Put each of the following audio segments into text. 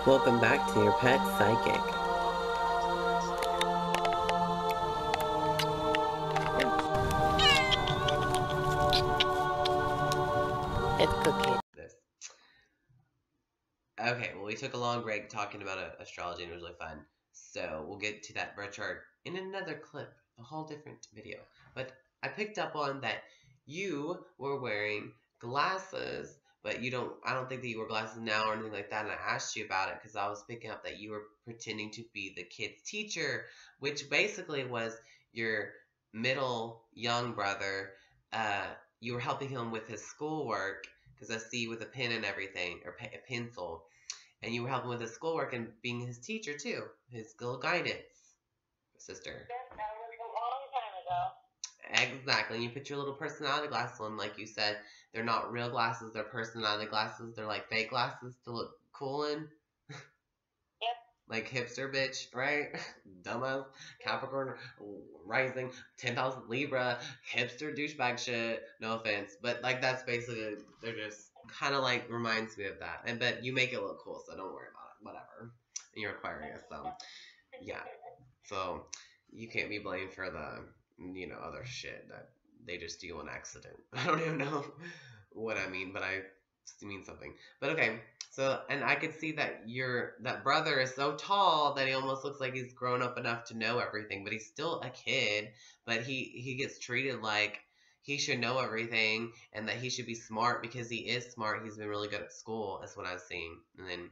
Welcome back to your pet psychic. It's Cookie. Okay, well, we took a long break talking about astrology and it was really fun. So we'll get to that birth chart in another clip, a whole different video. But I picked up on that you were wearing glasses, but I don't think that you wear glasses now or anything like that. And I asked you about it because I was picking up that you were pretending to be the kid's teacher, which basically was your middle young brother. You were helping him with his schoolwork because I see with a pen and everything, or a pencil. And you were helping with his schoolwork and being his teacher too, his little guidance sister. Yes, that was a long time ago. Exactly. And you put your little personality glasses on, like you said. They're not real glasses, they're personality glasses. They're like fake glasses to look cool in. Yep. Like hipster bitch, right? Dumbass, Capricorn, rising, 10,000 Libra, hipster douchebag shit. No offense. But like that's basically, they're just kind of like reminds me of that. But you make it look cool, so don't worry about it. Whatever. And you're Aquarius, so yeah. So you can't be blamed for the, other shit that they just do on accident. I don't even know what I mean, but I mean something. But okay, so, and I could see that that brother is so tall that he almost looks like he's grown up enough to know everything, but he's still a kid, but he gets treated like he should know everything and that he should be smart because he is smart. He's been really good at school. That's what I was seeing. And then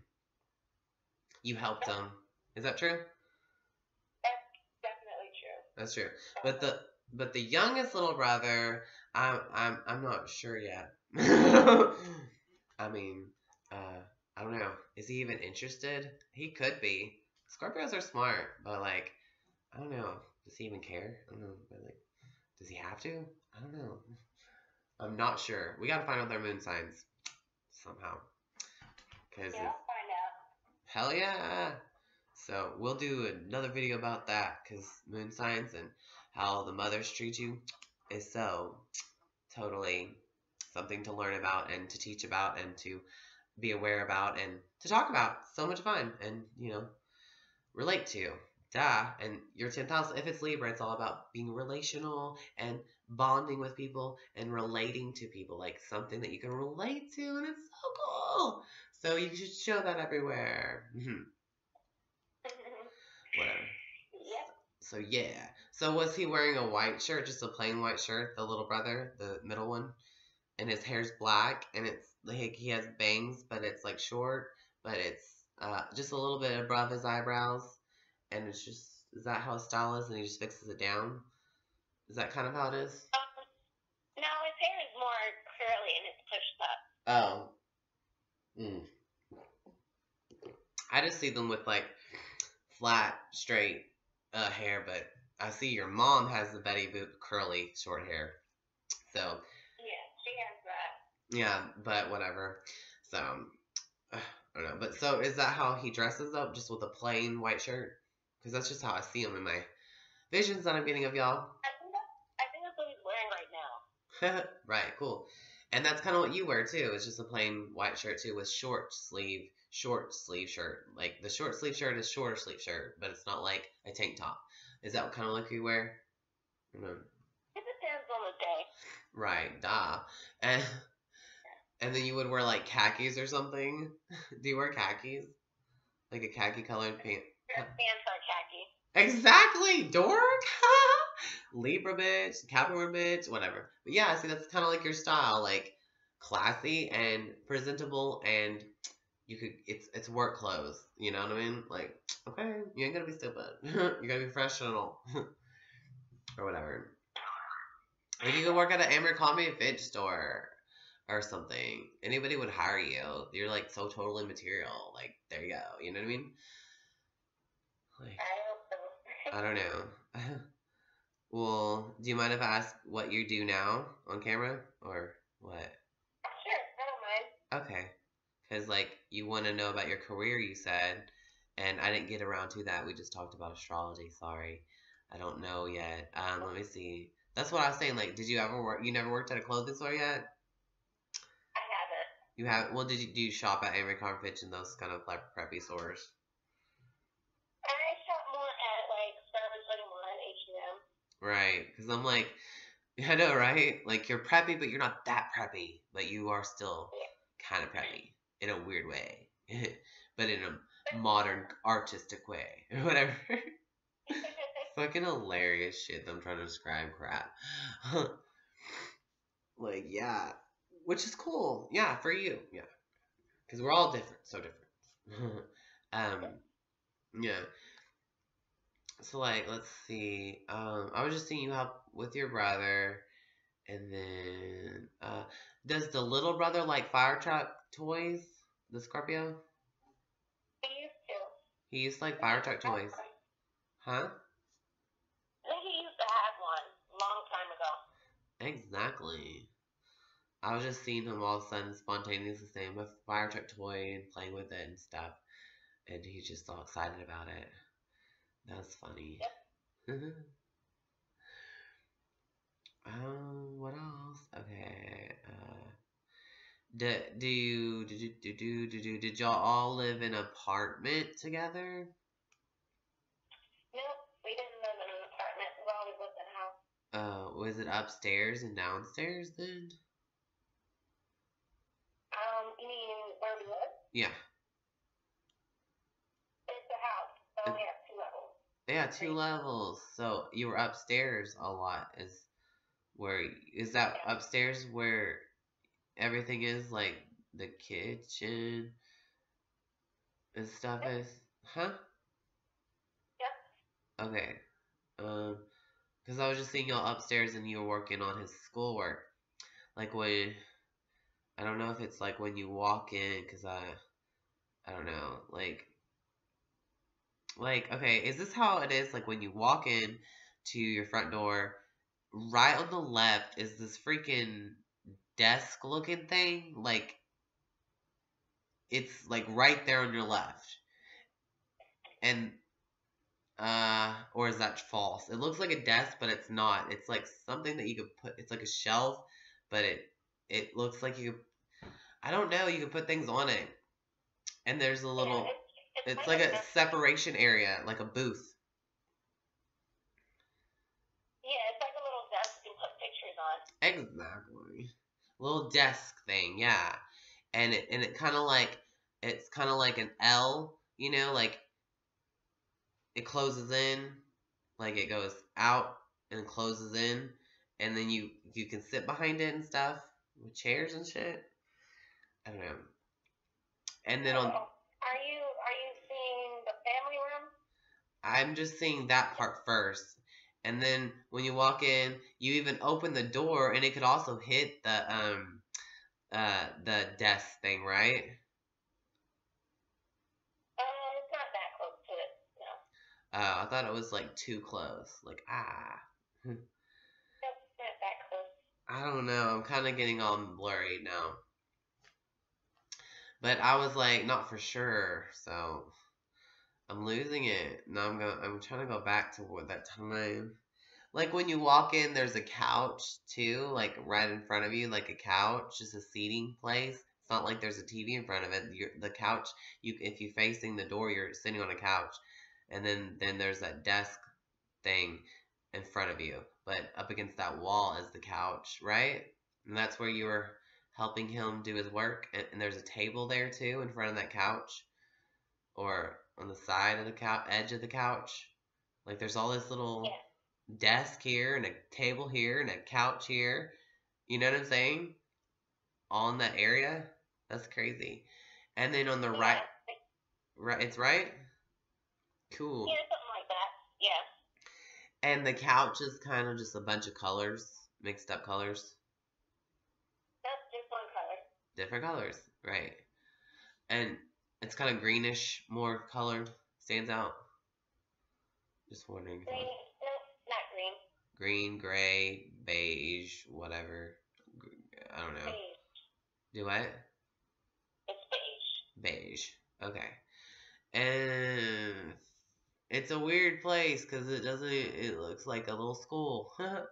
you helped him. Is that true? That's definitely true. That's true. But the youngest little brother, I'm not sure yet. I mean, I don't know. Is he even interested? He could be. Scorpios are smart, but like, I don't know. Does he even care? I don't know. But like, does he have to? I don't know. I'm not sure. We gotta find out their moon signs somehow. Yeah, I'll find out. Hell yeah! So we'll do another video about that because moon signs and how the mothers treat you is so totally something to learn about and to teach about and to be aware about and to talk about. So much fun and, relate to. Duh. And your 10th house, if it's Libra, it's all about being relational and bonding with people and relating to people, like something that you can relate to, and it's so cool. So you should show that everywhere. Whatever. Yep. So yeah. So was he wearing a white shirt, just a plain white shirt, the little brother, the middle one? And his hair's black, and it's like he has bangs, but it's like short, but it's just a little bit above his eyebrows, and it's just, is that how his style is, and he just fixes it down? Is that kind of how it is? No, his hair is more curly and it's pushed up. Oh. I just see them with like flat, straight hair, but I see your mom has the Betty Boop curly, short hair, so... She has that. Yeah, but whatever. So, I don't know. But so, is that how he dresses up? Just with a plain white shirt? Because that's just how I see him in my visions that I'm getting of y'all. I think that's what he's wearing right now. Right, cool. And that's kind of what you wear, too. It's just a plain white shirt, too, with short sleeve shirt. Like, the short sleeve shirt is shorter sleeve shirt, but it's not like a tank top. Is that what kind of look you wear? It depends on the day. Right, duh. And then you would wear like khakis or something. Do you wear khakis? Like a khaki colored pant? Your pants are khaki. Exactly, dork. Libra bitch, Capricorn bitch, whatever. But yeah, see, that's kind of like your style, like classy and presentable, and it's work clothes. You know what I mean? Like, okay, you ain't gonna be stupid. You gotta be professional, or whatever. If you could work at an Abercrombie & Fitch store or something, anybody would hire you. You're like so totally material. Like, there you go. You know what I mean? Like, I don't know. Well, do you mind if I ask what you do now on camera or what? Sure, I don't mind. Okay. Because, like, you want to know about your career, you said, and I didn't get around to that. We just talked about astrology. Sorry. I don't know yet. Let me see. That's what I was saying. Like, did you ever work? You never worked at a clothing store yet? I haven't. You have, well, do you shop at Abercrombie Fitch and those kind of like preppy stores? I shop more at like Forever 21, H&M. Right, because I'm like, I know, right? Like you're preppy, but you're not that preppy, but you are still kind of preppy in a weird way, but in a modern artistic way or whatever. Fucking hilarious shit that I'm trying to describe crap. Like, yeah. Which is cool. Yeah, for you. Yeah. Because we're all different. So different. Yeah. So, like, let's see. I was just seeing you help with your brother. And then, does the little brother like fire truck toys? The Scorpio? He used to. He used to like fire truck toys. Huh? I think he used to have one a long time ago. Exactly. I was just seeing him all of a sudden spontaneously saying a fire truck toy and playing with it and stuff. And he's just all excited about it. That was funny. Yep. What else? Okay. Did y'all all live in an apartment together? Nope, we didn't live in an apartment. We always lived in a house. Was it upstairs and downstairs then? You mean where we live? Yeah. It's a house, so we have 2 levels. Yeah, 2 levels. So you were upstairs a lot. Is that upstairs where everything is, like the kitchen and stuff is? Huh? Yep. Okay. Because I was just seeing y'all upstairs and you were working on his schoolwork. Like when, I don't know if it's like when you walk in, because I don't know, like, okay, is this how it is? Like when you walk in to your front door, right on the left is this freaking desk looking thing. Like, it's like right there on your left. And, or is that false? It looks like a desk, but it's not. It's like something that you could put, it's like a shelf, but it looks like you could, I don't know, you could put things on it. And there's a little, it's like a separation area, like a booth. Yeah, it's like a little desk you can put pictures on. Exactly. Little desk thing, yeah. And it kind of like, it's kind of like an L, you know, like it closes in, like it goes out and closes in, and then you can sit behind it and stuff with chairs and shit. I don't know. And then on, Are you seeing the family room? I'm just seeing that part first. And then when you walk in, you even open the door, and it could also hit the desk thing, right? It's not that close to it, no. I thought it was like too close. Like, Nope, not that close. I don't know. I'm kind of getting all blurry now. But I was like, not for sure. So I'm losing it. Now I'm trying to go back to that time. Like when you walk in, there's a couch too, like right in front of you, like a couch, just a seating place. It's not like there's a TV in front of it. The couch, if you're facing the door, you're sitting on a couch, and then there's that desk thing in front of you, but up against that wall is the couch, right? And that's where you were helping him do his work, and there's a table there too in front of that couch, or on the side of the couch, edge of the couch. Like there's all this little desk here and a table here and a couch here. You know what I'm saying? All in that area. That's crazy. And then on the right, it's right? Cool. Yeah, something like that. Yeah. And the couch is kind of just a bunch of colors, mixed up colors. That's just one color. Different colors, right. And it's kind of greenish, more colored, stands out. Just wondering. Green. Nope, not green. Green, gray, beige, whatever. I don't know. Beige. Do what? It's beige. Beige. Okay. And it's a weird place because it looks like a little school or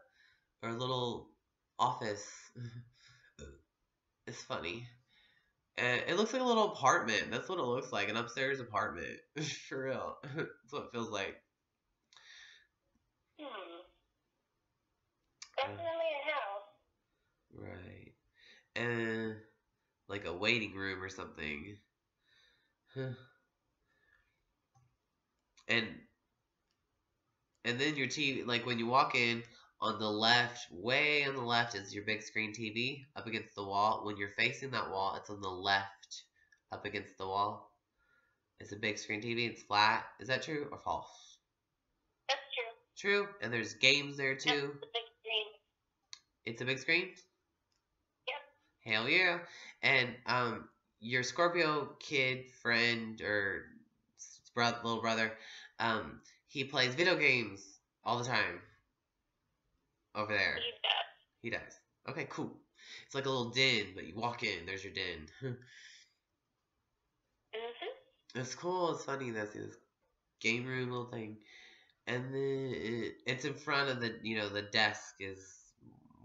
a little office. It's funny. And it looks like a little apartment. That's what it looks like, an upstairs apartment. For real. That's what it feels like. Definitely a house. Right. And like a waiting room or something. And then your TV, like when you walk in, on the left, way on the left is your big screen TV up against the wall. When you're facing that wall, it's on the left up against the wall. It's a big screen TV. It's flat. Is that true or false? That's true. True. And there's games there too. That's the big screen. It's a big screen? Yep. Hell yeah. And your Scorpio kid, friend, or little brother, he plays video games all the time. Over there. He does. Okay, cool. It's like a little den, but you walk in, there's your den. It's cool. It's funny. That's this game room little thing. And then it's in front of the, the desk is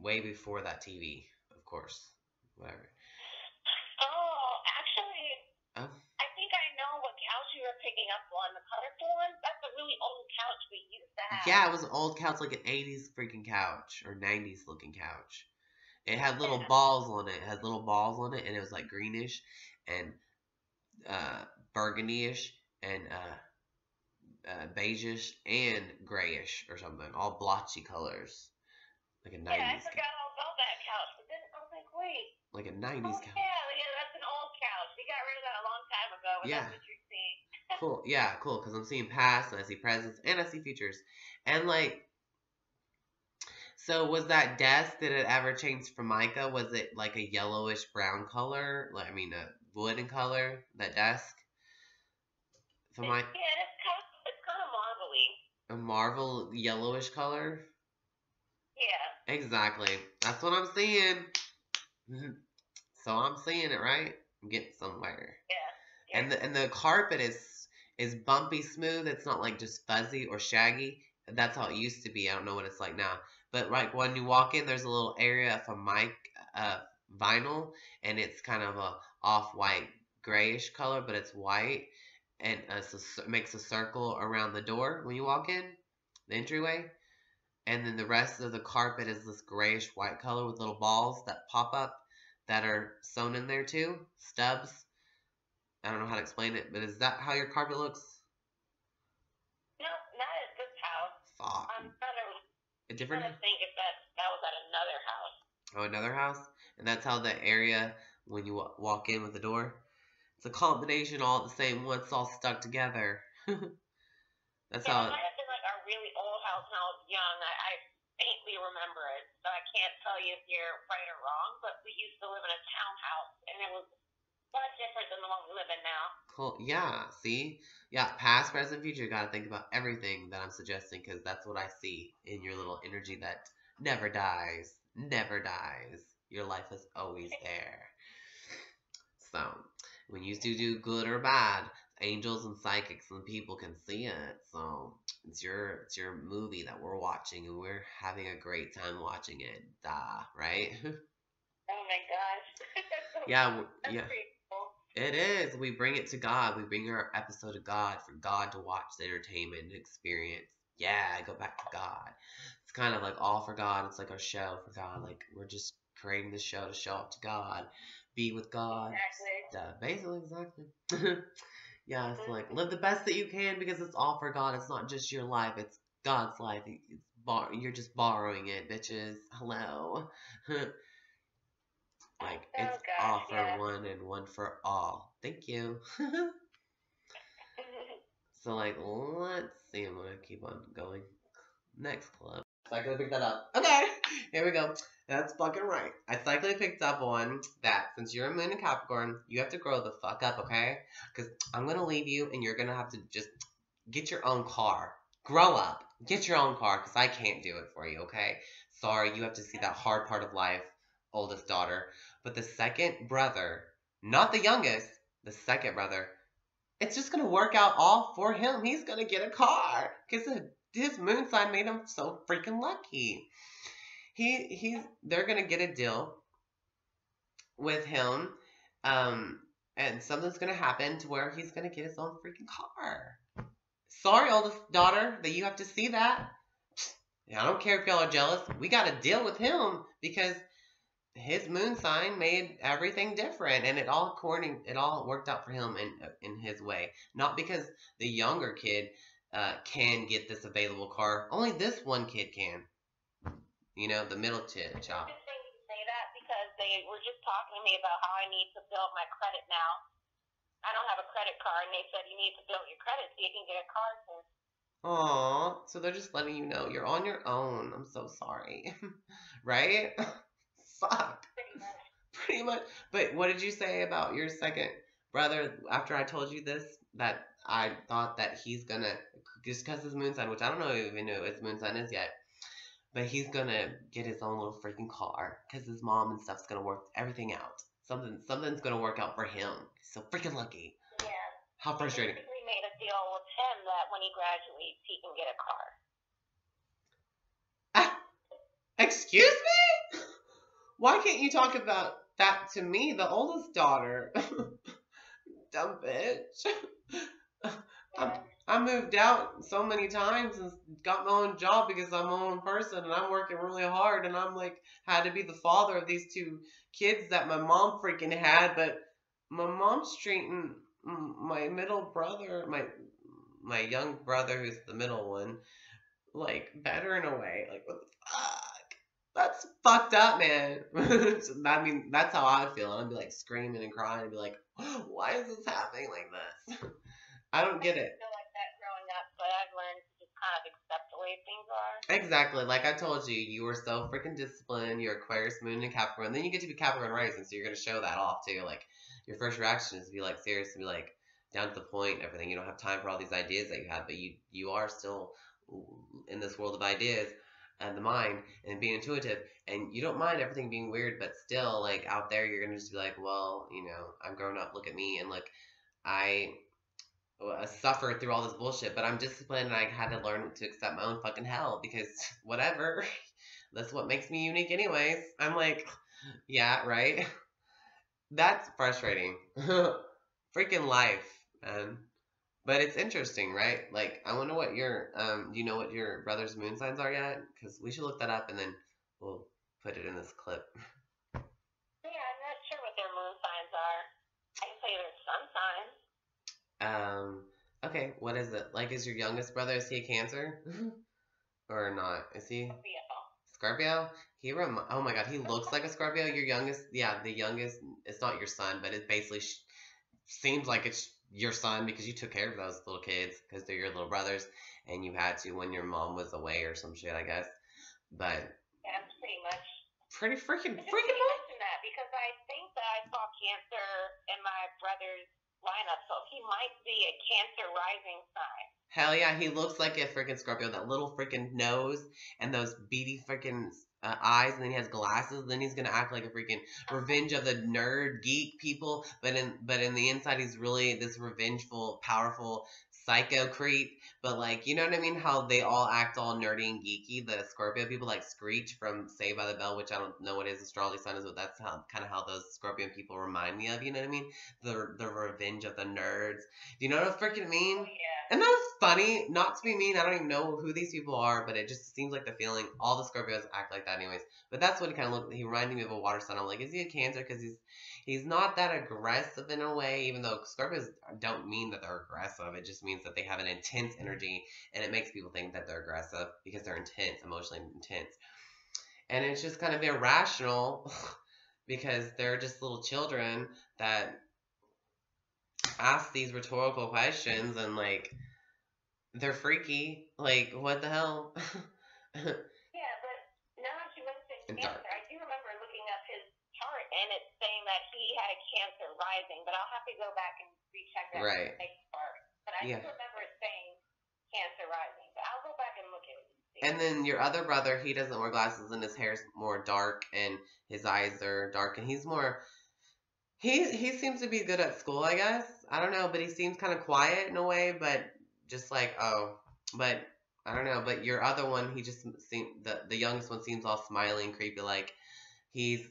way before that TV, of course. Whatever. Oh, actually, I think I know what couch you were picking up on. The colorful one? That's a really old couch we used to have. Yeah, it was an old couch, like an 80s freaking couch, or 90s looking couch. It had little balls on it. It had little balls on it, and it was like greenish and burgundy-ish and beigeish and grayish or something. All blotchy colors. Like a 90s Yeah, I forgot all about that couch, but then I was like, wait. Like a 90s couch. Yeah, that's an old couch. We got rid of that a long time ago, but that's what you're seeing. Cool. Yeah, cool, because I'm seeing past, and I see presents, and I see futures. And, so was that desk, did it ever change from mica? Was it like a yellowish brown color? A wooden color, that desk? Yeah, it's kind of marbly. A marble yellowish color? Yeah. Exactly. That's what I'm seeing. So I'm seeing it, right? I'm getting somewhere. Yeah. And the carpet is bumpy smooth. It's not like just fuzzy or shaggy. That's how it used to be. I don't know what it's like now. But like when you walk in, there's a little area of vinyl, and it's kind of a off-white grayish color, but it's white, and so it makes a circle around the door when you walk in, the entryway. And then the rest of the carpet is this grayish white color with little balls that pop up that are sewn in there too, stubs. I don't know how to explain it, but is that how your carpet looks? No, not at this house. Fuck. I'm trying to think if that was at another house. Oh, another house? And that's how the area, when you walk in with the door, it's a combination all at the same one. It's all stuck together. That's how. It might have been like our really old house when I was young. I faintly remember it, so I can't tell you if you're right or wrong, but we used to live in a townhouse, and it was a lot different than the one we live in now. Cool. Yeah, see? Yeah, past, present, future. Got to think about everything that I'm suggesting, because that's what I see in your little energy that never dies. Never dies. Your life is always there. So, when you do good or bad, angels and psychics and people can see it. So, it's your movie that we're watching, and we're having a great time watching it. Right? Oh my gosh. Yeah. That's pretty cool. It is. We bring it to God. We bring our episode to God for God to watch the entertainment and experience. Yeah, go back to God. It's kind of like all for God. It's like our show for God. Like, we're just creating this show to show up to God. Be with God. Exactly. Basically, exactly. Yeah, it's like, live the best that you can, because it's all for God. It's not just your life. It's God's life. You're just borrowing it, bitches. Hello. Like, it's all for one and one for all. Thank you. So, like, let's see. I'm going to keep on going. Next club. So I gotta pick that up. Okay, here we go. That's fucking right. I cyclically picked up on that since you're a moon in Capricorn, you have to grow the fuck up, okay? Because I'm gonna leave you and you're gonna have to just get your own car. Grow up. Get your own car, because I can't do it for you, okay? Sorry, you have to see that hard part of life, oldest daughter. But the second brother, not the youngest, the second brother, it's just gonna work out all for him. He's gonna get a car, because his moon sign made him so freaking lucky. They're gonna get a deal with him. And something's gonna happen to where he's gonna get his own freaking car. Sorry, oldest daughter, that you have to see that. I don't care if y'all are jealous. We got to deal with him because his moon sign made everything different, and it all worked out for him in his way. Not because the younger kid can get this available car. Only this one kid can. You know, the middle child. It's interesting you say that because they were just talking to me about how I need to build my credit now. I don't have a credit card, and they said you need to build your credit so you can get a car soon. Aw, so they're just letting you know you're on your own. I'm so sorry. Right? Fuck. Pretty much. But what did you say about your second brother after I told you this? That I thought that he's gonna, just because his moon sign, which I don't know even know his moon sign is yet, but he's gonna get his own little freaking car because his mom and stuff's gonna work everything out. Something's gonna work out for him. He's so freaking lucky. Yeah. How frustrating. We made a deal with him that when he graduates, he can get a car. Excuse me? Why can't you talk about that to me, the oldest daughter? Dumb bitch. I moved out so many times and got my own job because I'm my own person and I'm working really hard and I'm like had to be the father of these two kids that my mom freaking had, but my mom's treating my middle brother, my young brother who's the middle one, like better in a way. Like what the fuck? That's fucked up, man. I mean, that's how I would feel. I'd be like screaming and crying and be like, why is this happening like this? I don't get it. I feel like that growing up, but I've learned to just kind of accept the way things are. Exactly. Like I told you, you were so freaking disciplined. You're Aquarius, Moon, and Capricorn. Then you get to be Capricorn rising, so you're going to show that off too. Like, your first reaction is to be like serious and be like down to the point and everything. You don't have time for all these ideas that you have, but you are still in this world of ideas and the mind and being intuitive, and you don't mind everything being weird, but still, like, out there, you're going to just be like, well, you know, I'm grown up. Look at me. And, like, I suffer through all this bullshit, but I'm disciplined and I had to learn to accept my own fucking hell because whatever, that's what makes me unique anyways. I'm like, yeah, right? That's frustrating. Freaking life, man. But it's interesting, right? Like, I wonder what your, do you know what your brother's moon signs are yet? Because we should look that up and then we'll put it in this clip. Yeah, I'm not sure what their moon signs are. I can tell you their sun signs. Okay, what is it? Like, is your youngest brother, is he a Cancer? Or not? Is he? Scorpio? Oh my god, he looks like a Scorpio. Your youngest, yeah, the youngest, it's not your son, but it basically seems like it's your son because you took care of those little kids because they're your little brothers and you had to when your mom was away or some shit, I guess. But yeah, pretty much. Pretty freaking much. Mention that because I think that I saw Cancer in my brother's lineup, so he might be a Cancer rising sign. Hell yeah, he looks like a freaking Scorpio. That little freaking nose and those beady freaking eyes, and then he has glasses. And then he's gonna act like a freaking revenge of the nerd geek people, but in the inside he's really this revengeful, powerful psycho creep. But like, you know what I mean? How they all act all nerdy and geeky. The Scorpio people, like Screech from Saved by the Bell, which I don't know what his astrology sign is, but that's how those Scorpion people remind me of. You know what I mean? The revenge of the nerds. Do you know what I freaking mean? Oh, yeah. And that's funny, not to be mean. I don't even know who these people are, but it just seems like the feeling. All the Scorpios act like that, anyways. But that's what he kind of looked. He reminded me of a water sign. I'm like, is he a Cancer? Because he's not that aggressive in a way. Even though Scorpios don't mean that they're aggressive, it just means that they have an intense energy, and it makes people think that they're aggressive because they're intense, emotionally intense. And it's just kind of irrational because they're just little children that ask these rhetorical questions and like they're freaky. Like, what the hell? Yeah, but now that you mentioned Cancer, I do remember looking up his chart and it's saying that he had a Cancer rising, but I'll have to go back and recheck that part. But I do remember it saying Cancer rising, but I'll go back and look at it. And then your other brother, he doesn't wear glasses and his hair's more dark and his eyes are dark and he's more. He seems to be good at school, I guess. I don't know, but he seems kind of quiet in a way, but just like, but I don't know. But your other one, he just seemed, the youngest one seems all smiley and creepy, like he's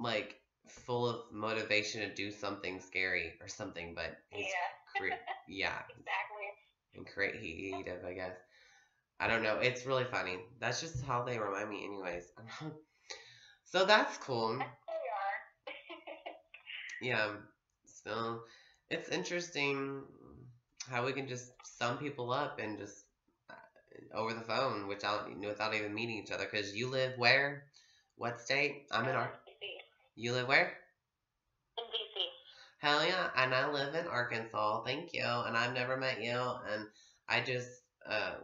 like full of motivation to do something scary or something, but he's yeah, exactly. and creative, I guess. I don't know. It's really funny. That's just how they remind me, anyways. So that's cool. They are. Yeah. So it's interesting how we can just sum people up and just over the phone without even meeting each other. Because you live where? What state? I'm in DC. You live where? In DC. Hell yeah, and I live in Arkansas. Thank you. And I've never met you, and I just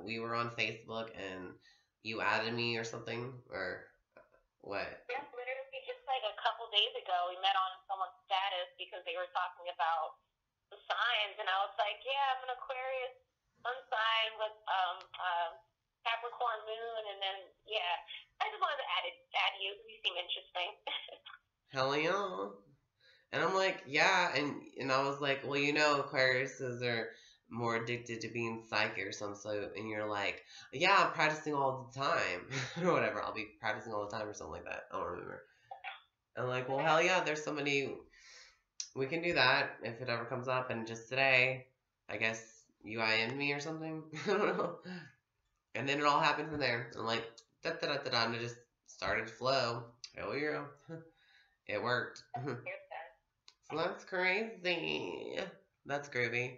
we were on Facebook, and you added me or something, or what? Yeah, literally just like a couple days ago, we met on someone's status because they were talking about the signs, and I was like, yeah, I'm an Aquarius sun sign with Capricorn moon, and then yeah, I just wanted to add you. You seem interesting. Hell yeah. And I'm like, yeah, and I was like, well, Aquariuses are more addicted to being psychic or something. So, and you're like, yeah, I'm practicing all the time or whatever. I'll be practicing all the time or something like that. I don't remember. I'm like, well, hell yeah, there's somebody we can do that if it ever comes up. And just today, I guess you IM'd me or something. I don't know. And then it all happened from there. I'm like, da da da da da, and it just started to flow. Hell yeah, it worked. So that's crazy. That's groovy.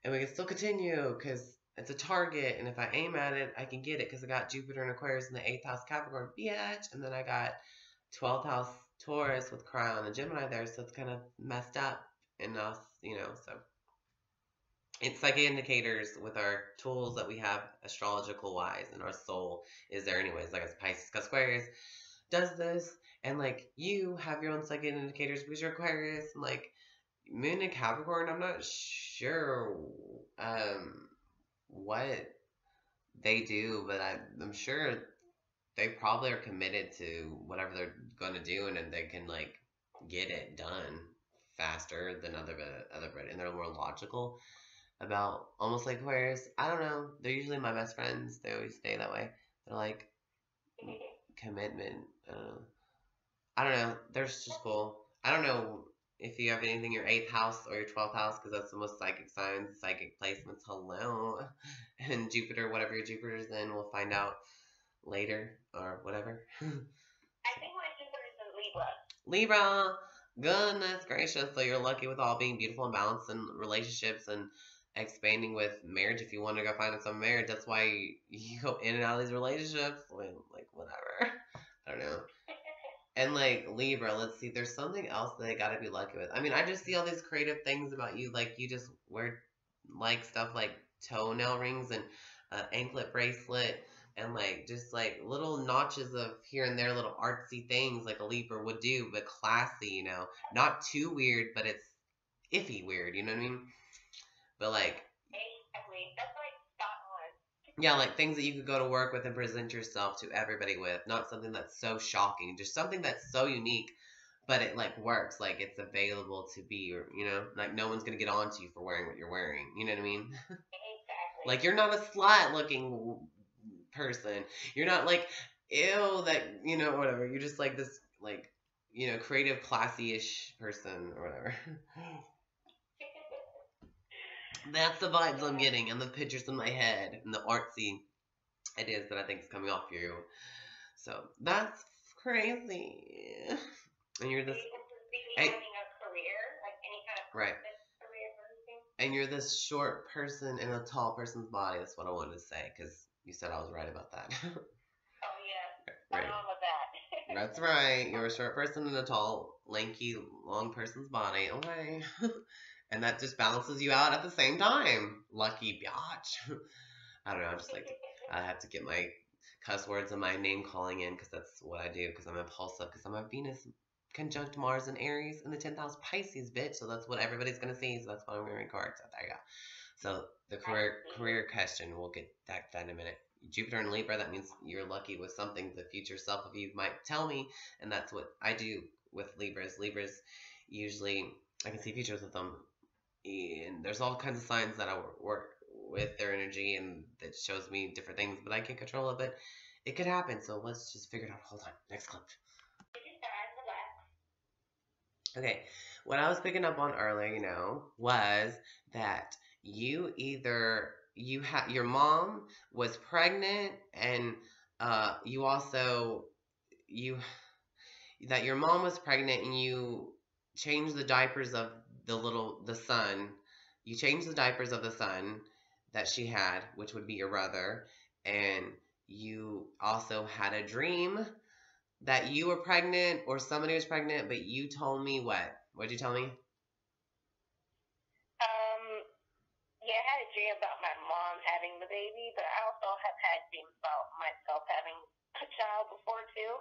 And we can still continue because it's a target. And if I aim at it, I can get it because I got Jupiter and Aquarius in the 8th house Capricorn, bitch. And then I got 12th house Taurus with Chiron and Gemini there. So it's kind of messed up in us, so. It's like indicators with our tools that we have astrological wise, and our soul is there anyways. Like as Pisces, because Aquarius does this, and like you have your own psychic indicators because you're Aquarius, and like Moon and Capricorn, I'm not sure what they do, but I'm sure they probably are committed to whatever they're going to do, and then they can like get it done faster than other, and they're more logical about, almost like Aquarius. I don't know. They're usually my best friends. They always stay that way. They're like commitment. I don't know. They're just cool. I don't know if you have anything in your 8th house or your 12th house, because that's the most psychic signs, psychic placements. Hello. And Jupiter, whatever your Jupiter's in, we'll find out later or whatever. I think my Jupiter is in Libra. Libra. Goodness gracious. So you're lucky with all being beautiful and balanced in relationships and expanding with marriage. If you want to go find some marriage, that's why you go in and out of these relationships. Like whatever. I don't know. And like Libra, let's see, there's something else that I gotta be lucky with. I mean, I just see all these creative things about you. Like you just wear like stuff like toenail rings and anklet bracelet, and like just like little notches of here and there, little artsy things like a Libra would do, but classy, not too weird, but it's iffy weird, you know what I mean? But like, exactly. That's like spot on. Yeah, like things that you could go to work with and present yourself to everybody with. Not something that's so shocking, just something that's so unique, but it like works, like it's available to be, or like no one's gonna get on to you for wearing what you're wearing. You know what I mean? Exactly. Like you're not a slut looking person. You're not like, ew, that, whatever. You're just like this, like, creative, classy-ish person or whatever. That's the vibes I'm getting, and the pictures in my head, and the artsy ideas that I think is coming off you. So that's crazy. And you're this, having a career, like any kind of right? Career or anything. And you're this short person in a tall person's body. That's what I wanted to say, because you said I was right about that. Oh yeah, right. On with that. That's right. You're a short person in a tall, lanky, long person's body. Okay. And that just balances you out at the same time. Lucky biatch. I don't know. I have to get my cuss words and my name calling in, because that's what I do, because I'm impulsive, because I'm a Venus conjunct Mars and Aries in the 10th house Pisces, bitch. So that's what everybody's going to see. So that's why I'm going to record. So there you go. So the career question, we'll get back to that in a minute. Jupiter and Libra, that means you're lucky with something the future self of you might tell me. And that's what I do with Libras. Libras, usually, I can see futures with them. And there's all kinds of signs that I work with their energy, and that shows me different things, but I can't control it, but it could happen. So let's just figure it out. Hold on. Next clip. Okay, what I was picking up on earlier, was that your mom was pregnant, and you also you that your mom was pregnant, and you changed the diapers of the son. You changed the diapers of the son that she had, which would be your brother, and you also had a dream that you were pregnant or somebody was pregnant, but you told me what? What'd you tell me? Yeah, I had a dream about my mom having the baby, but I also have had dreams about myself having a child before too.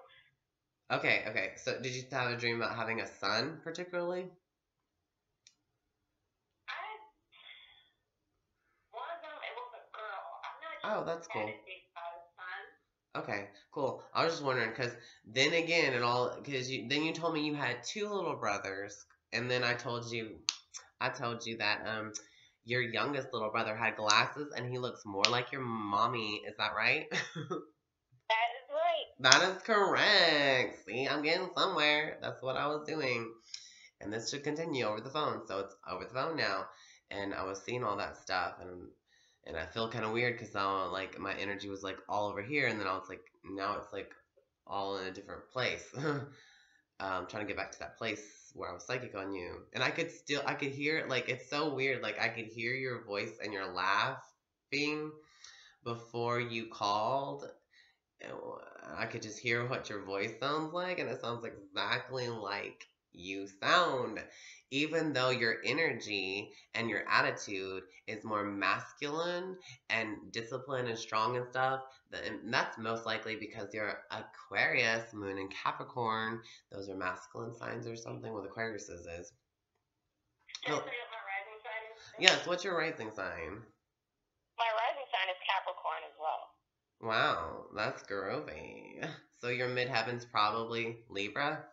Okay. So did you have a dream about having a son particularly? One of them, it was a girl. I'm not sure. Oh, that's cool. About a son. Okay, cool. I was just wondering because then again, then you told me you had two little brothers, and then I told you that your youngest little brother had glasses and he looks more like your mommy. Is that right? That is right. That is correct. See, I'm getting somewhere. That's what I was doing. And this should continue over the phone. So it's over the phone now. And I was seeing all that stuff, and I feel kind of weird because now like my energy was like all over here, and then I was like, now it's like all in a different place. Trying to get back to that place where I was psychic on you, and I could hear, like, it's so weird, like I could hear your voice and your laughing before you called. I could just hear what your voice sounds like, and it sounds exactly like you sound, even though your energy and your attitude is more masculine and disciplined and strong and stuff. And that's most likely because you're Aquarius, Moon in Capricorn. Those are masculine signs or something. Well, Aquarius is. Can I tell you what my rising sign is? Yes, what's your rising sign? My rising sign is Capricorn as well. Wow, that's groovy. So your midheaven's probably Libra?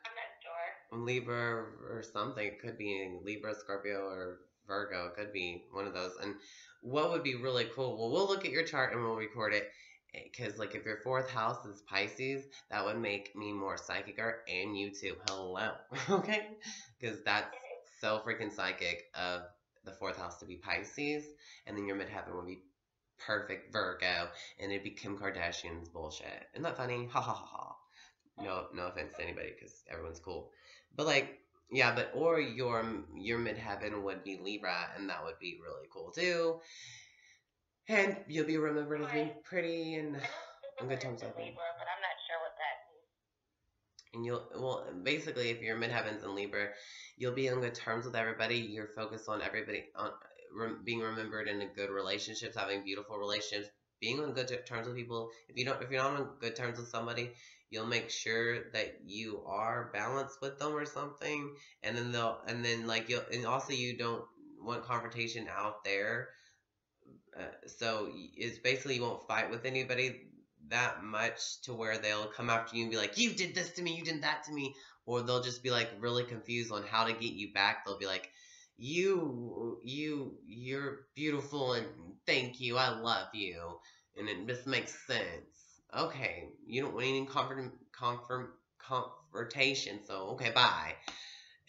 I'm not sure. Libra or something. It could be Libra, Scorpio, or Virgo. It could be one of those. And what would be really cool? Well, we'll look at your chart and we'll record it. Because, like, if your fourth house is Pisces, that would make me more psychicer, and you too. Hello. Okay? Because that's so freaking psychic of the fourth house to be Pisces. And then your midheaven would be perfect Virgo. And it'd be Kim Kardashian's bullshit. Isn't that funny? Ha ha ha ha. No offense to anybody, because everyone's cool. But like, yeah, or your midheaven would be Libra, and that would be really cool too. And you'll be remembered as being pretty and on good terms with Libra, but I'm not sure what that means. And basically, if your midheaven's in Libra, you'll be on good terms with everybody. You're focused on everybody, on being remembered in a good relationships, having beautiful relationships, being on good terms with people. If you're not on good terms with somebody, you'll make sure that you are balanced with them or something, and then also you don't want confrontation out there. So it's basically you won't fight with anybody that much to where they'll come after you and be like, you did this to me, you did that to me, or they'll just be like really confused on how to get you back. They'll be like, you're beautiful and thank you, I love you, and it just makes sense. Okay, you don't want any confrontation, so okay, bye.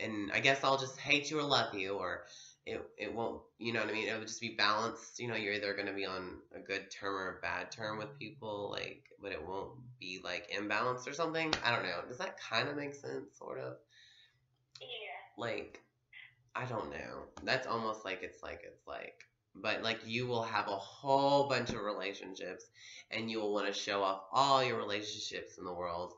And I guess I'll just hate you or love you, or it won't, you know what I mean? It would just be balanced. You're either going to be on a good term or a bad term with people, like, but it won't be like imbalanced or something. I don't know. Does that kind of make sense, sort of? Yeah. Like, I don't know. That's almost like it's like, but like you will have a whole bunch of relationships, and you will want to show off all your relationships in the world.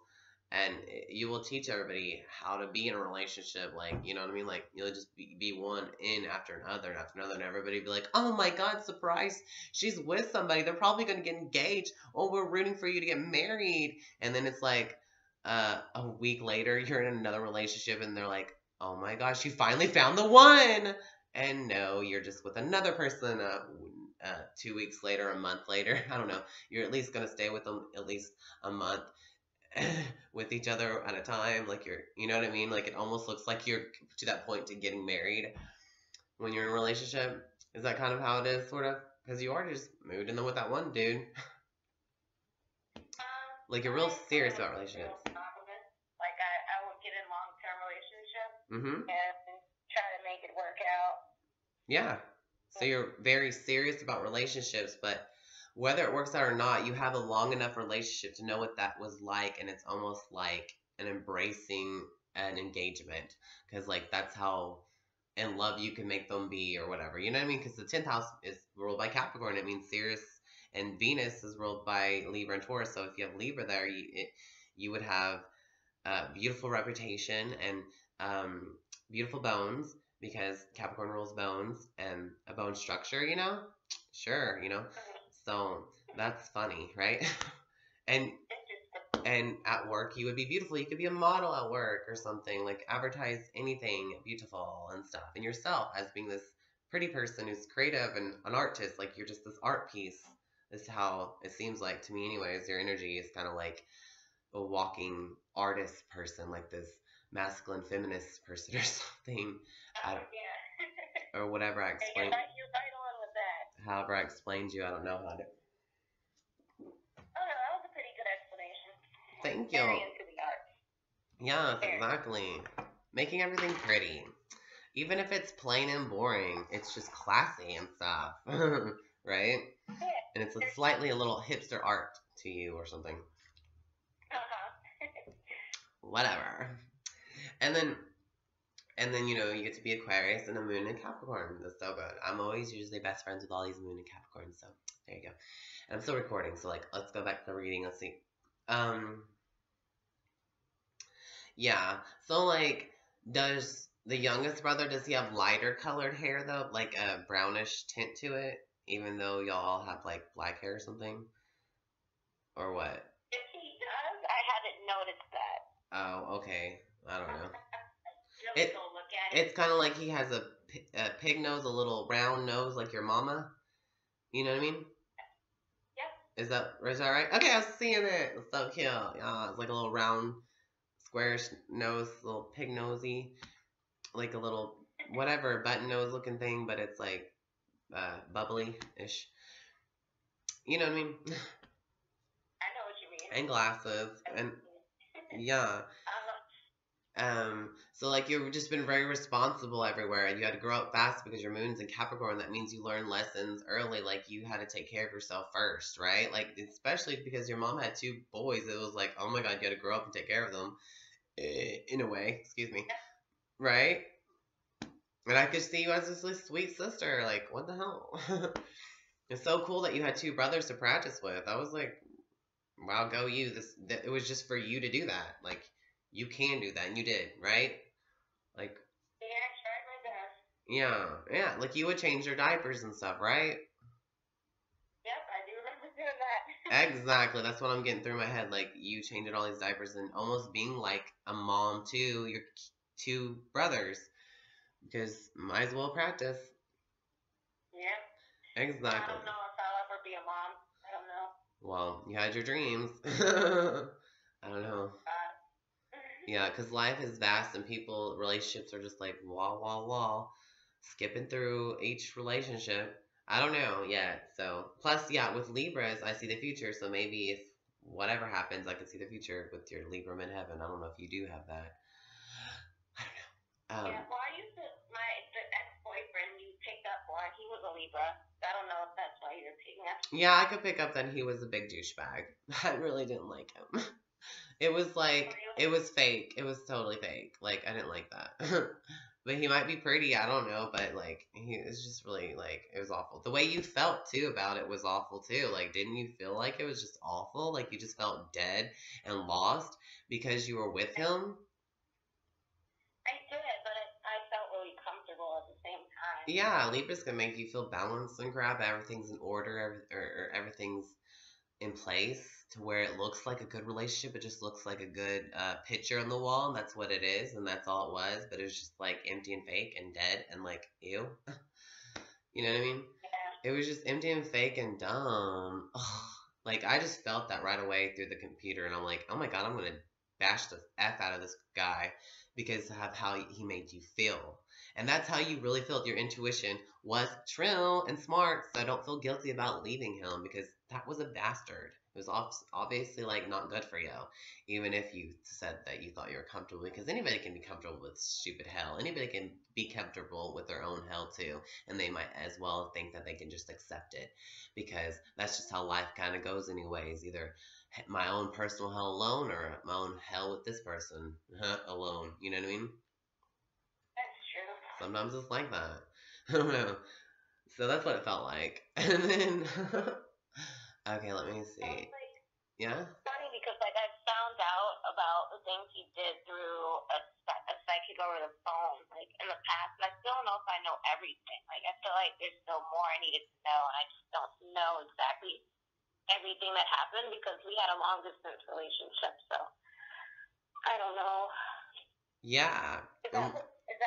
And you will teach everybody how to be in a relationship, like, you know what I mean? Like, you'll just be one in after another, and everybody will be like, oh my God, surprise, she's with somebody. They're probably going to get engaged. Oh, we're rooting for you to get married. And then it's like a week later, you're in another relationship, and they're like, oh my gosh, you finally found the one. And no, you're just with another person 2 weeks later, a month later. I don't know. You're at least going to stay with them at least a month. With each other at a time, like you know what I mean? Like it almost looks like you're to that point to getting married when you're in a relationship. Is that kind of how it is, sort of? Because you are just moved in with that one dude. Like you're real serious about relationships. Like I don't get in long-term relationships Mm-hmm. and try to make it work out. Yeah. So you're very serious about relationships, but whether it works out or not, you have a long enough relationship to know what that was like, and it's almost like an embracing an engagement, because like that's how in love you can make them be or whatever. You know what I mean? Because the 10th house is ruled by Capricorn. It means serious, and Venus is ruled by Libra and Taurus. So if you have Libra there, you would have a beautiful reputation and beautiful bones, because Capricorn rules bones and a bone structure, you know? Sure, you know? So that's funny, right? and at work you would be beautiful. You could be a model at work or something, like advertise anything beautiful and stuff. And yourself as being this pretty person who's creative and an artist, like you're just this art piece. This is how it seems like to me anyways. Your energy is kind of like a walking artist person, like this masculine feminist person or something. Or whatever I explained. You're right on with that. However I explained you, I don't know how to. Oh no, that was a pretty good explanation. Thank you. Very into the arts. Yes, exactly. Making everything pretty. Even if it's plain and boring, it's just classy and stuff. Right? Yeah. And it's slightly a little hipster art to you or something. Whatever. And then, you know, you get to be Aquarius and a moon in Capricorn. That's so good. I'm always usually best friends with all these moon and Capricorn, so there you go. And I'm still recording, so like, let's go back to the reading. Let's see. Yeah. So like, does the youngest brother, does he have lighter colored hair though? Like a brownish tint to it? Even though y'all have like black hair or something? Or what? If he does, I haven't noticed that. Oh, okay. I don't know. Really go look at it. It's kind of like he has a pig nose, a little round nose like your mama. You know what I mean? Yep. Is that right? Okay, I was seeing it. It's so cute. Yeah, it's like a little round, squarish nose, little pig nosy. Like a little, whatever, button nose looking thing, but it's like bubbly-ish. You know what I mean? I know what you mean. And glasses. And yeah. So like you've just been very responsible everywhere, and you had to grow up fast because your moon's in Capricorn. That means you learn lessons early, like you had to take care of yourself first, right? Like especially because your mom had 2 boys, it was like, oh my god, you had to grow up and take care of them, in a way, excuse me, right? And I could see you as this sweet sister, like what the hell? It's so cool that you had 2 brothers to practice with. I was like, wow, go you. It was just for you to do that, like. You can do that, and you did, right? Like, yeah, I tried my best. Yeah, like you would change their diapers and stuff, right? Yep, I do remember doing that. Exactly, that's what I'm getting through my head. Like you changing all these diapers and almost being like a mom to your 2 brothers, because might as well practice. Yep. Exactly. I don't know if I'll ever be a mom. I don't know. Well, you had your dreams. I don't know. Yeah, because life is vast and relationships are just like wall, skipping through each relationship. I don't know yet. So, plus, yeah, with Libras, I see the future. So maybe if whatever happens, I can see the future with your Libra midheaven. I don't know if you do have that. I don't know. Yeah, well, I used to, the ex-boyfriend you picked up on, he was a Libra. I don't know if that's why you're picking up. Yeah, I could pick up that he was a big douchebag. I really didn't like him. It was like, it was fake. It was totally fake. Like, I didn't like that. But he might be pretty, I don't know. But, like, he was just really, like, it was awful. The way you felt, too, about it was awful, too. Like, didn't you feel like it was just awful? Like, you just felt dead and lost because you were with him? I did, but I felt really comfortable at the same time. Yeah, Libras can make you feel balanced and crap. Everything's in order, or everything's in place to where it looks like a good relationship. It just looks like a good picture on the wall, and that's what it is, and that's all it was. But it was just like empty and fake and dead and like ew. You know what I mean? Yeah. It was just empty and fake and dumb. Ugh. Like I just felt that right away through the computer, and I'm like, oh my god, I'm gonna bash the F out of this guy because of how he made you feel. And that's how you really felt. Your intuition was true and smart, so I don't feel guilty about leaving him because that was a bastard. It was obviously like not good for you, even if you said that you thought you were comfortable. Because anybody can be comfortable with stupid hell. Anybody can be comfortable with their own hell too, and they might as well think that they can just accept it, because that's just how life kind of goes, anyways. Either my own personal hell alone, or my own hell with this person alone. You know what I mean? That's true. Sometimes it's like that. I don't know. So that's what it felt like. And then, okay, let me see. Like, Yeah? funny because like I found out about the things he did through a psychic over the phone, like in the past, but I still don't know if I know everything. Like I feel like there's still more I needed to know, and I just don't know exactly everything that happened because we had a long distance relationship. So I don't know. Yeah. Is that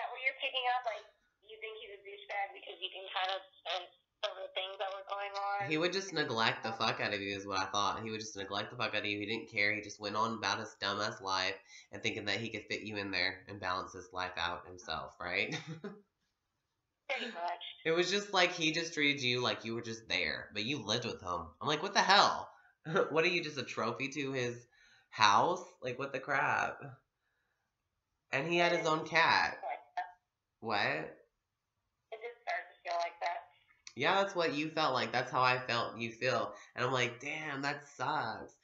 what you're picking up? Like, you think he's a douchebag because you can kind of sense some of the things that were going on? He would just neglect the fuck out of you, is what I thought. He would just neglect the fuck out of you. He didn't care. He just went on about his dumbass life and thinking that he could fit you in there and balance his life out himself, right? Pretty much. It was just like he just treated you like you were just there, but you lived with him. I'm like, what the hell? What are you, just a trophy to his house? Like, what the crap? And he had his own cat. What? It just started to feel like that. Yeah, that's what you felt like. That's how I felt you feel. And I'm like, damn, that sucks.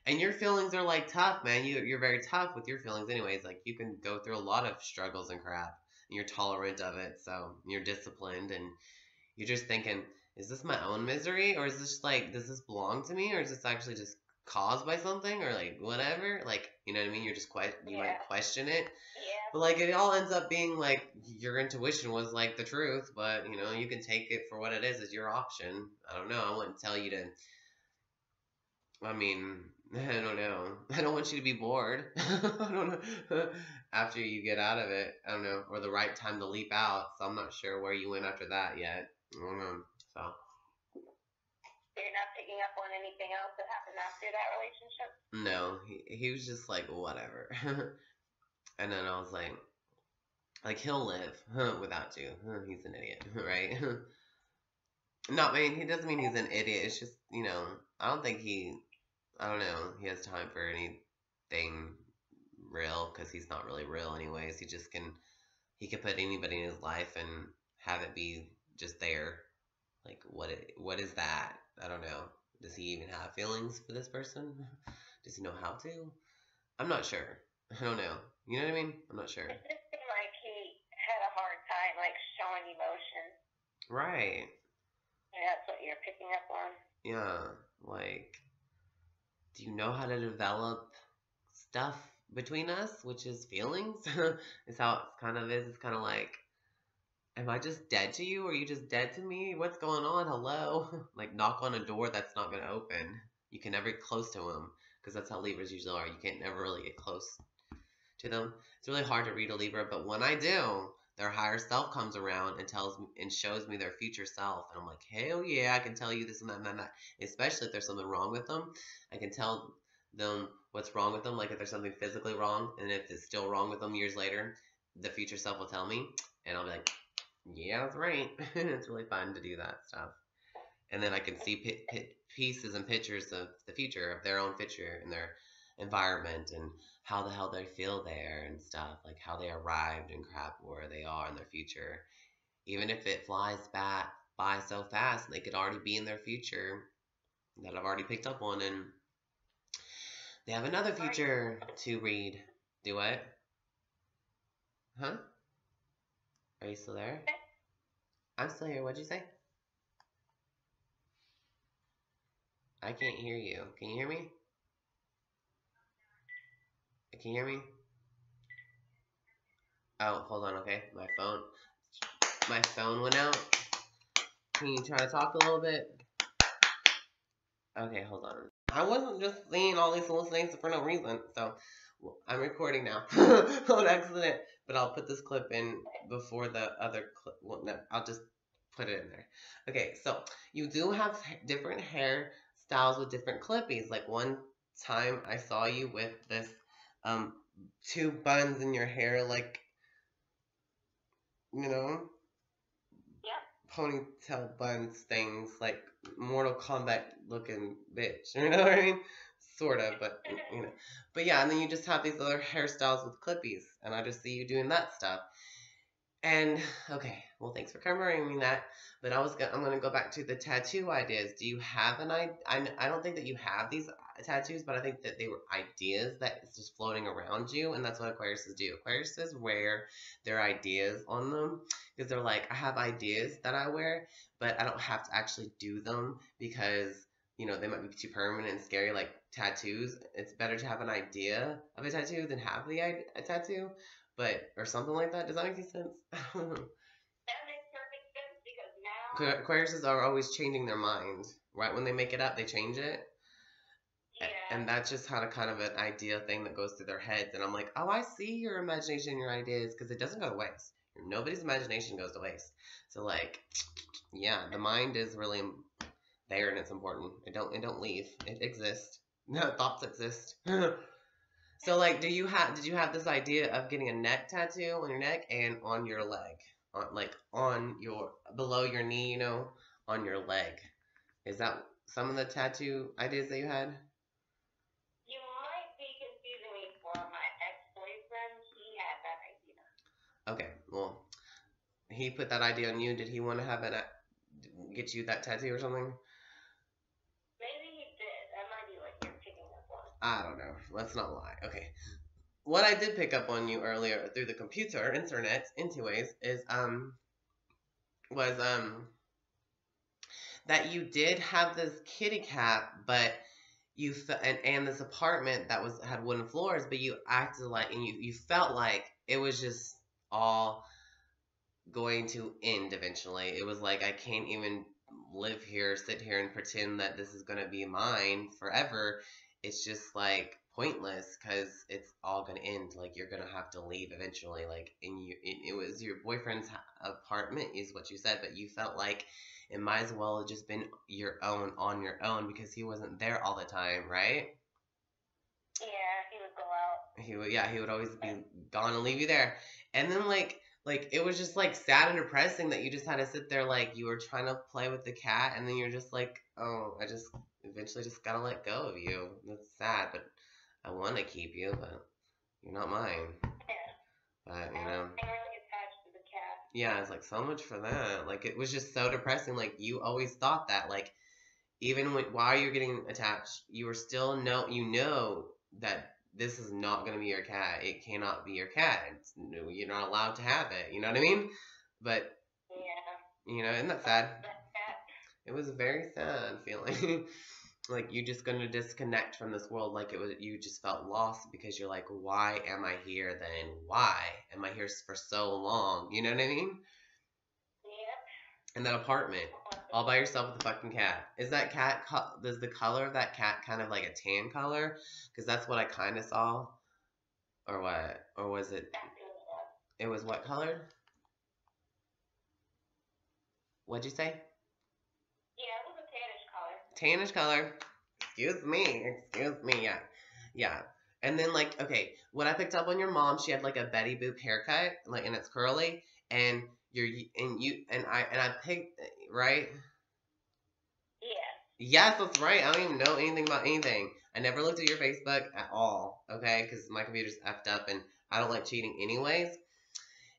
And your feelings are like tough, man. You're very tough with your feelings anyways. Like, you can go through a lot of struggles and crap. And you're tolerant of it. So you're disciplined. And you're just thinking, is this my own misery? Or is this like, does this belong to me? Or is this actually just caused by something? Or like, whatever? Like, you know what I mean? You're just you might question it. Yeah. But like, it all ends up being like your intuition was like the truth, but you know, you can take it for what it is. It's your option. I don't know. I wouldn't tell you to. I mean, I don't know. I don't want you to be bored. I don't know. After you get out of it, I don't know, or the right time to leap out. So I'm not sure where you went after that yet. I don't know. So. You're not picking up on anything else that happened after that relationship? No, he was just like whatever. And then I was like he'll live without you. He's an idiot, right? No, I mean, he doesn't mean he's an idiot. It's just, you know, I don't know, he has time for anything real, because he's not really real anyways. He can put anybody in his life and have it be just there. Like, what is that? I don't know. Does he even have feelings for this person? Does he know how to? I'm not sure. I don't know. You know what I mean? I'm not sure. It just seemed like he had a hard time, like, showing emotion. Right. And that's what you're picking up on. Yeah. Like, do you know how to develop stuff between us, which is feelings? Is how it kind of is. It's kind of like, am I just dead to you? Or are you just dead to me? What's going on? Hello? Like, knock on a door that's not going to open. You can never get close to them, because that's how Libras usually are. You can't never really get close to them. It's really hard to read a Libra, but when I do, their higher self comes around and tells me and shows me their future self, and I'm like, hell yeah, I can tell you this and that and that and that. Especially if there's something wrong with them, I can tell them what's wrong with them. Like if there's something physically wrong, and if it's still wrong with them years later, the future self will tell me, and I'll be like, yeah, that's right. It's really fun to do that stuff. And then I can see pieces and pictures of the future, of their own future and their environment, and how the hell they feel there and stuff, like how they arrived and crap, where they are in their future. Even if it flies by so fast, they could already be in their future that I've already picked up on, and they have another future to read. Do what? Huh? Are you still there? I'm still here. What'd you say? I can't hear you. Can you hear me? Can you hear me? Oh, hold on, okay. My phone went out. Can you try to talk a little bit? Okay, hold on. I wasn't just seeing all these hallucinations for no reason, so I'm recording now on accident, but I'll put this clip in before the other clip. Well, no, I'll just put it in there. Okay, so you do have different hairstyles with different clippies. Like one time I saw you with this two buns in your hair, like, you know, ponytail buns things, like Mortal Kombat looking bitch. You know what I mean? Sort of, but you know. But yeah, and then you just have these other hairstyles with clippies, and I just see you doing that stuff. And okay, well, thanks for covering me that. But I'm gonna go back to the tattoo ideas. Do you have an idea? I don't think that you have these tattoos, but I think that they were ideas that is just floating around you, and that's what Aquariuses do. Aquariuses wear their ideas on them because they're like, I have ideas that I wear, but I don't have to actually do them because they might be too permanent and scary, like tattoos. It's better to have an idea of a tattoo than have a tattoo. Or something like that. Does that make any sense? That makes perfect sense because now Aquariuses are always changing their mind. Right when they make it up, they change it. Yeah. And that's just kind of an idea thing that goes through their heads. And I'm like, oh, I see your imagination, your ideas, because it doesn't go to waste. Nobody's imagination goes to waste. So like, yeah, the mind is really there and it's important. It don't leave. It exists. No, thoughts exist. So, like, did you have this idea of getting a neck tattoo on your neck and on your leg, on your below your knee, on your leg? Is that some of the tattoo ideas that you had? You might be confusing me for my ex-boyfriend. He had that idea. Okay, well, he put that idea on you. Did he want to get you that tattoo or something? Maybe he did. That might be like you're picking up on. I don't know. Let's not lie. Okay. What I did pick up on you earlier through the internet, anyways, is that you did have this kitty cat, but and this apartment that had wooden floors, but you acted like, and you felt like it was just all going to end eventually. It was like, I can't even sit here and pretend that this is going to be mine forever. It's just like pointless because it's all going to end. Like, you're going to have to leave eventually. Like, it was your boyfriend's apartment is what you said, but you felt like it might as well have just been your own on your own because he wasn't there all the time, right? Yeah, he would go out. He would always be gone and leave you there. And then like it was just like sad and depressing that you just had to sit there, like you were trying to play with the cat, and then you're just like, oh, I just eventually just gotta let go of you. That's sad, but I want to keep you, but you're not mine. Yeah. But I'm really attached to the cat. Yeah, it's like so much for that. Like, it was just so depressing. Like, you always thought that, like, even while you're getting attached, you were still that this is not going to be your cat. It cannot be your cat. You're not allowed to have it. You know what I mean? But, yeah. Isn't that sad? It was a very sad feeling. Like, you're just going to disconnect from this world. Like, you just felt lost because you're like, why am I here then? Why am I here for so long? You know what I mean? Yep. In that apartment, all by yourself with a fucking cat. Is that cat, does the color of that cat kind of like a tan color? Because that's what I kind of saw. Or what? Or was it? It was what colored? What'd you say? Yeah, it was a tannish color. Tannish color. Excuse me. Yeah. Yeah. And then, like, okay, what I picked up on your mom, she had like a Betty Boop haircut, like, and it's curly, and I picked, right? Yeah. Yes, that's right. I don't even know anything about anything. I never looked at your Facebook at all, okay? Because my computer's effed up, and I don't like cheating anyways.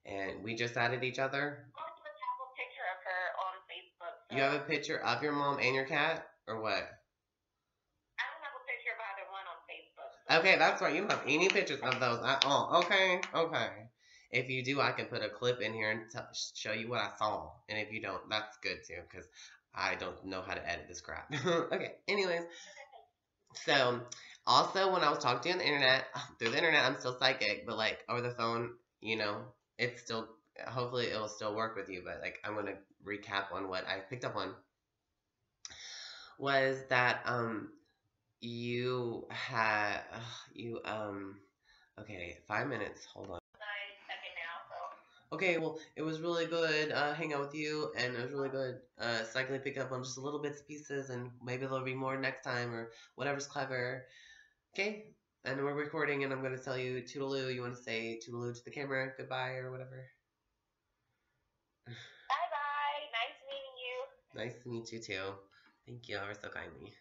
And we just added each other. I don't even have a picture of her on Facebook. So. You have a picture of your mom and your cat, or what? I don't have a picture of either one on Facebook. So. Okay, that's right. You don't have any pictures of those at all. Okay. If you do, I can put a clip in here and show you what I saw. And if you don't, that's good too, because I don't know how to edit this crap. Okay, anyways. So, also, when I was talking to you on the internet, through the internet, I'm still psychic, but like over the phone, it's still, hopefully it will still work with you, but like I'm going to recap on what I picked up on. Was that, okay, 5 minutes, hold on. Okay, well, it was really good hanging out with you, and it was really good cycling, pick up on just a little bits and pieces, and maybe there'll be more next time, or whatever's clever. Okay, and we're recording, and I'm going to tell you toodaloo. You want to say toodaloo to the camera, goodbye, or whatever? Bye-bye, nice Nice to meet you too. Thank you ever so kindly.